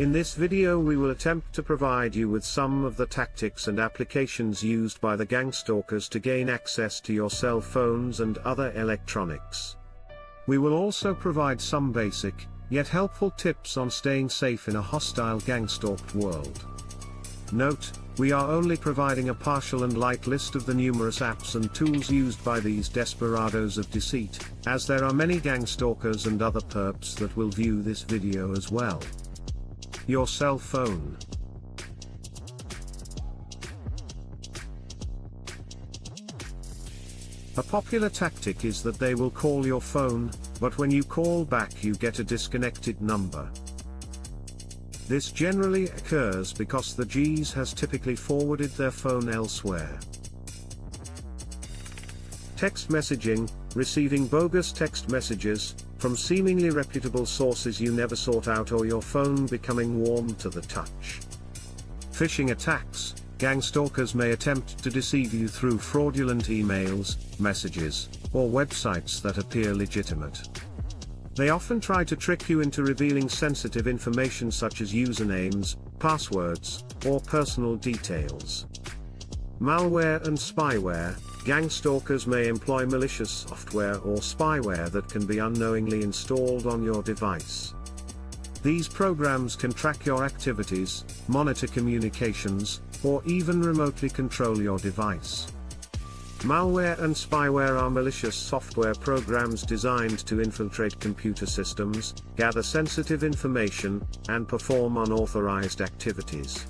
In this video we will attempt to provide you with some of the tactics and applications used by the gangstalkers to gain access to your cell phones and other electronics. We will also provide some basic, yet helpful tips on staying safe in a hostile gangstalked world. Note, we are only providing a partial and light list of the numerous apps and tools used by these desperados of deceit, as there are many gangstalkers and other perps that will view this video as well. Your cell phone. A popular tactic is that they will call your phone, but when you call back you get a disconnected number. This generally occurs because the Gs has typically forwarded their phone elsewhere. Text messaging, receiving bogus text messages from seemingly reputable sources you never sought out, or your phone becoming warm to the touch. Phishing attacks, gangstalkers may attempt to deceive you through fraudulent emails, messages, or websites that appear legitimate. They often try to trick you into revealing sensitive information such as usernames, passwords, or personal details. Malware and spyware. Gangstalkers may employ malicious software or spyware that can be unknowingly installed on your device. These programs can track your activities, monitor communications, or even remotely control your device. Malware and spyware are malicious software programs designed to infiltrate computer systems, gather sensitive information, and perform unauthorized activities.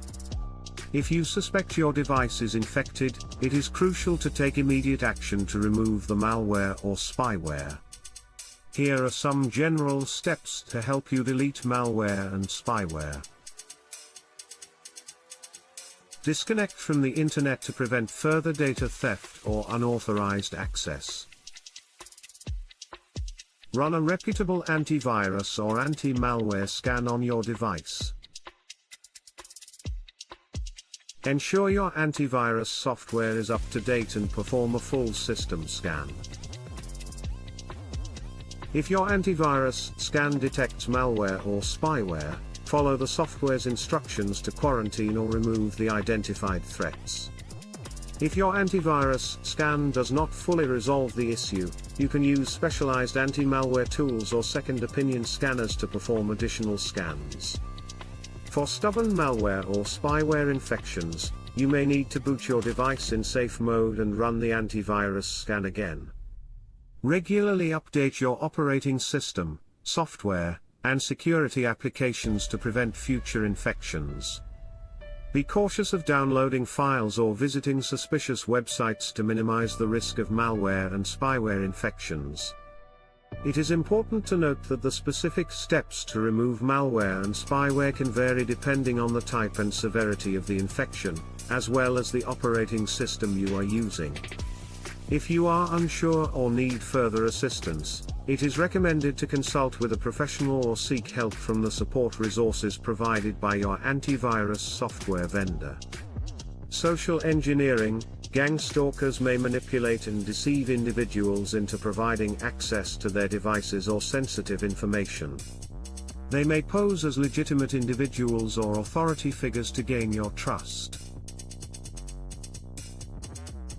If you suspect your device is infected, it is crucial to take immediate action to remove the malware or spyware. Here are some general steps to help you delete malware and spyware. Disconnect from the internet to prevent further data theft or unauthorized access. Run a reputable antivirus or anti-malware scan on your device. Ensure your antivirus software is up to date and perform a full system scan. If your antivirus scan detects malware or spyware, follow the software's instructions to quarantine or remove the identified threats. If your antivirus scan does not fully resolve the issue, you can use specialized anti-malware tools or second opinion scanners to perform additional scans. For stubborn malware or spyware infections, you may need to boot your device in safe mode and run the antivirus scan again. Regularly update your operating system, software, and security applications to prevent future infections. Be cautious of downloading files or visiting suspicious websites to minimize the risk of malware and spyware infections. It is important to note that the specific steps to remove malware and spyware can vary depending on the type and severity of the infection, as well as the operating system you are using. If you are unsure or need further assistance, it is recommended to consult with a professional or seek help from the support resources provided by your antivirus software vendor. Social engineering. Gangstalkers may manipulate and deceive individuals into providing access to their devices or sensitive information. They may pose as legitimate individuals or authority figures to gain your trust.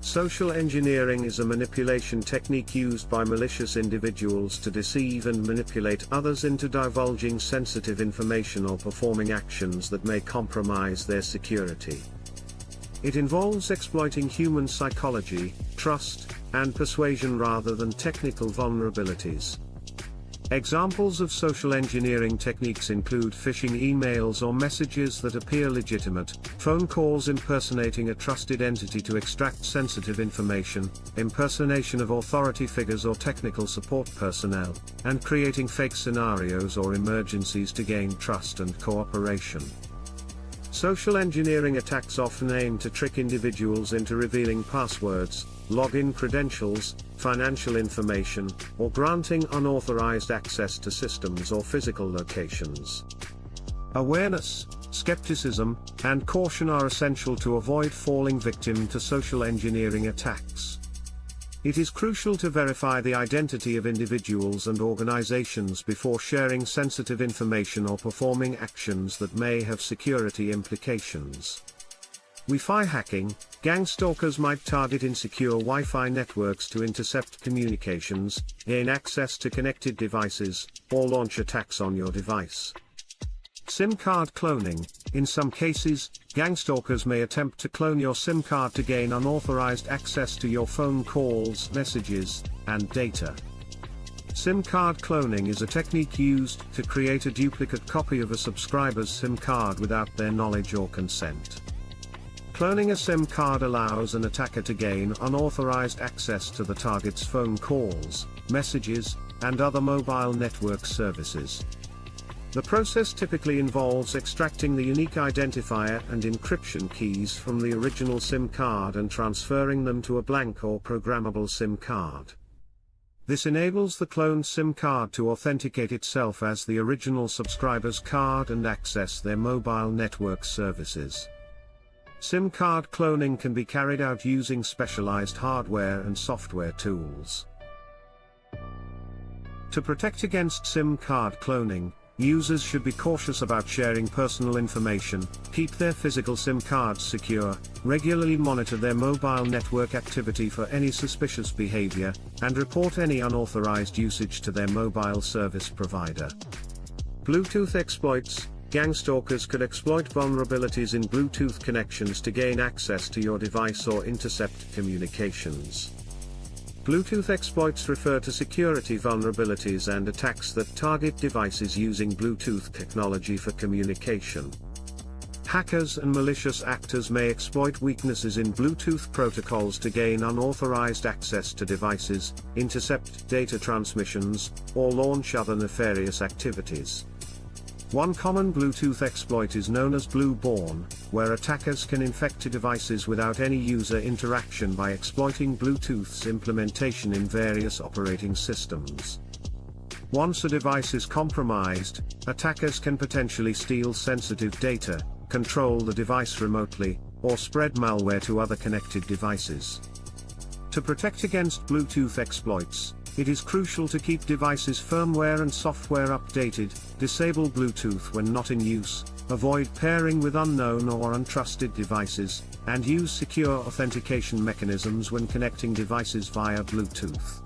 Social engineering is a manipulation technique used by malicious individuals to deceive and manipulate others into divulging sensitive information or performing actions that may compromise their security. It involves exploiting human psychology, trust, and persuasion rather than technical vulnerabilities. Examples of social engineering techniques include phishing emails or messages that appear legitimate, phone calls impersonating a trusted entity to extract sensitive information, impersonation of authority figures or technical support personnel, and creating fake scenarios or emergencies to gain trust and cooperation. Social engineering attacks often aim to trick individuals into revealing passwords, login credentials, financial information, or granting unauthorized access to systems or physical locations. Awareness, skepticism, and caution are essential to avoid falling victim to social engineering attacks. It is crucial to verify the identity of individuals and organizations before sharing sensitive information or performing actions that may have security implications. Wi-Fi hacking: gang stalkers might target insecure Wi-Fi networks to intercept communications, gain access to connected devices, or launch attacks on your device. SIM card cloning: in some cases, gang stalkers may attempt to clone your SIM card to gain unauthorized access to your phone calls, messages, and data. SIM card cloning is a technique used to create a duplicate copy of a subscriber's SIM card without their knowledge or consent. Cloning a SIM card allows an attacker to gain unauthorized access to the target's phone calls, messages, and other mobile network services. The process typically involves extracting the unique identifier and encryption keys from the original SIM card and transferring them to a blank or programmable SIM card. This enables the cloned SIM card to authenticate itself as the original subscriber's card and access their mobile network services. SIM card cloning can be carried out using specialized hardware and software tools. To protect against SIM card cloning, users should be cautious about sharing personal information, keep their physical SIM cards secure, regularly monitor their mobile network activity for any suspicious behavior, and report any unauthorized usage to their mobile service provider. Bluetooth exploits: gang stalkers could exploit vulnerabilities in Bluetooth connections to gain access to your device or intercept communications. Bluetooth exploits refer to security vulnerabilities and attacks that target devices using Bluetooth technology for communication. Hackers and malicious actors may exploit weaknesses in Bluetooth protocols to gain unauthorized access to devices, intercept data transmissions, or launch other nefarious activities. One common Bluetooth exploit is known as Blueborn, where attackers can infect devices without any user interaction by exploiting Bluetooth's implementation in various operating systems. Once a device is compromised, attackers can potentially steal sensitive data, control the device remotely, or spread malware to other connected devices. To protect against Bluetooth exploits, it is crucial to keep devices' firmware and software updated, disable Bluetooth when not in use, avoid pairing with unknown or untrusted devices, and use secure authentication mechanisms when connecting devices via Bluetooth.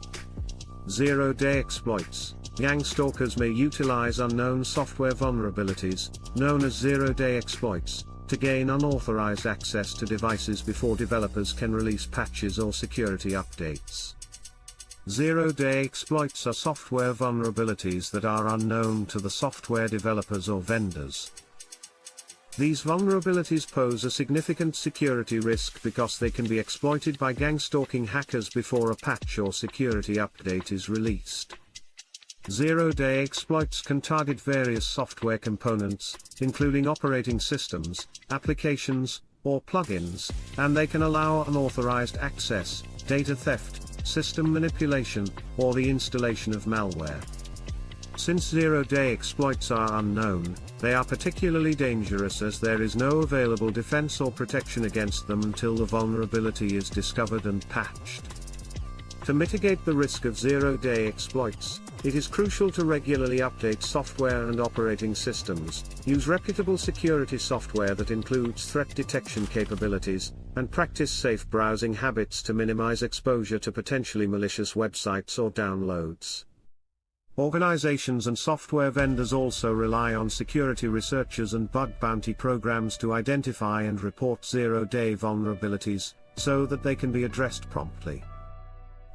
Zero-day exploits: gang stalkers may utilize unknown software vulnerabilities, known as zero-day exploits, to gain unauthorized access to devices before developers can release patches or security updates. Zero-day exploits are software vulnerabilities that are unknown to the software developers or vendors. These vulnerabilities pose a significant security risk because they can be exploited by gang-stalking hackers before a patch or security update is released. Zero-day exploits can target various software components, including operating systems, applications, or plugins, and they can allow unauthorized access, data theft, system manipulation, or the installation of malware. Since zero-day exploits are unknown, they are particularly dangerous as there is no available defense or protection against them until the vulnerability is discovered and patched. To mitigate the risk of zero-day exploits, it is crucial to regularly update software and operating systems, use reputable security software that includes threat detection capabilities, and practice safe browsing habits to minimize exposure to potentially malicious websites or downloads. Organizations and software vendors also rely on security researchers and bug bounty programs to identify and report zero-day vulnerabilities, so that they can be addressed promptly.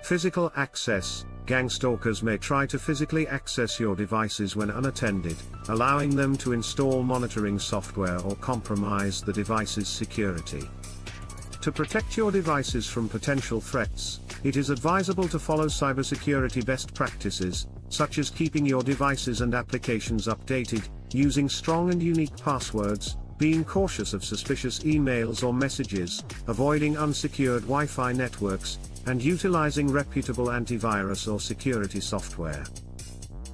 Physical access: gang stalkers may try to physically access your devices when unattended, allowing them to install monitoring software or compromise the device's security. To protect your devices from potential threats, it is advisable to follow cybersecurity best practices, such as keeping your devices and applications updated, using strong and unique passwords, being cautious of suspicious emails or messages, avoiding unsecured Wi-Fi networks, and utilizing reputable antivirus or security software.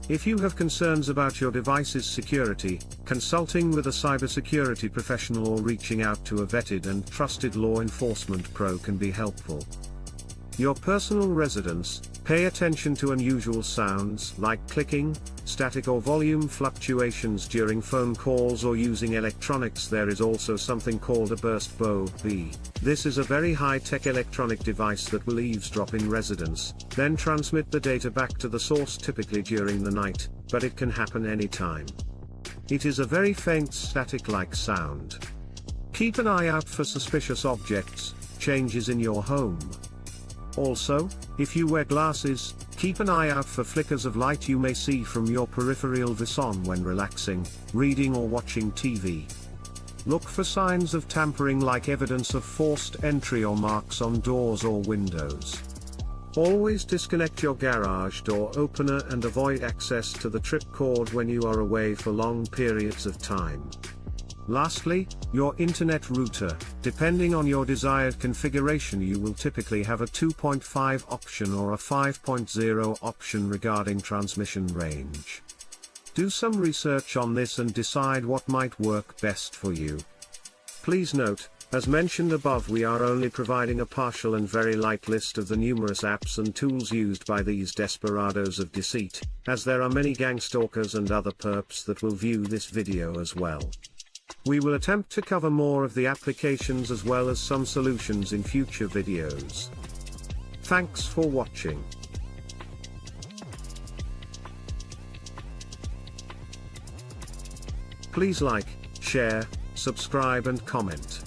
If you have concerns about your device's security, consulting with a cybersecurity professional or reaching out to a vetted and trusted law enforcement pro can be helpful. Your personal residence, pay attention to unusual sounds like clicking, static or volume fluctuations during phone calls or using electronics. There is also something called a burst bow. This is a very high-tech electronic device that will eavesdrop in residence, then transmit the data back to the source typically during the night, but it can happen anytime. It is a very faint static-like sound. Keep an eye out for suspicious objects, changes in your home. Also, if you wear glasses, keep an eye out for flickers of light you may see from your peripheral vision when relaxing, reading or watching TV. Look for signs of tampering like evidence of forced entry or marks on doors or windows. Always disconnect your garage door opener and avoid access to the trip cord when you are away for long periods of time. Lastly, your internet router. Depending on your desired configuration, you will typically have a 2.5 option or a 5.0 option regarding transmission range. Do some research on this and decide what might work best for you. Please note, as mentioned above, we are only providing a partial and very light list of the numerous apps and tools used by these desperados of deceit, as there are many gang stalkers and other perps that will view this video as well. We will attempt to cover more of the applications as well as some solutions in future videos. Thanks for watching. Please like, share, subscribe and comment.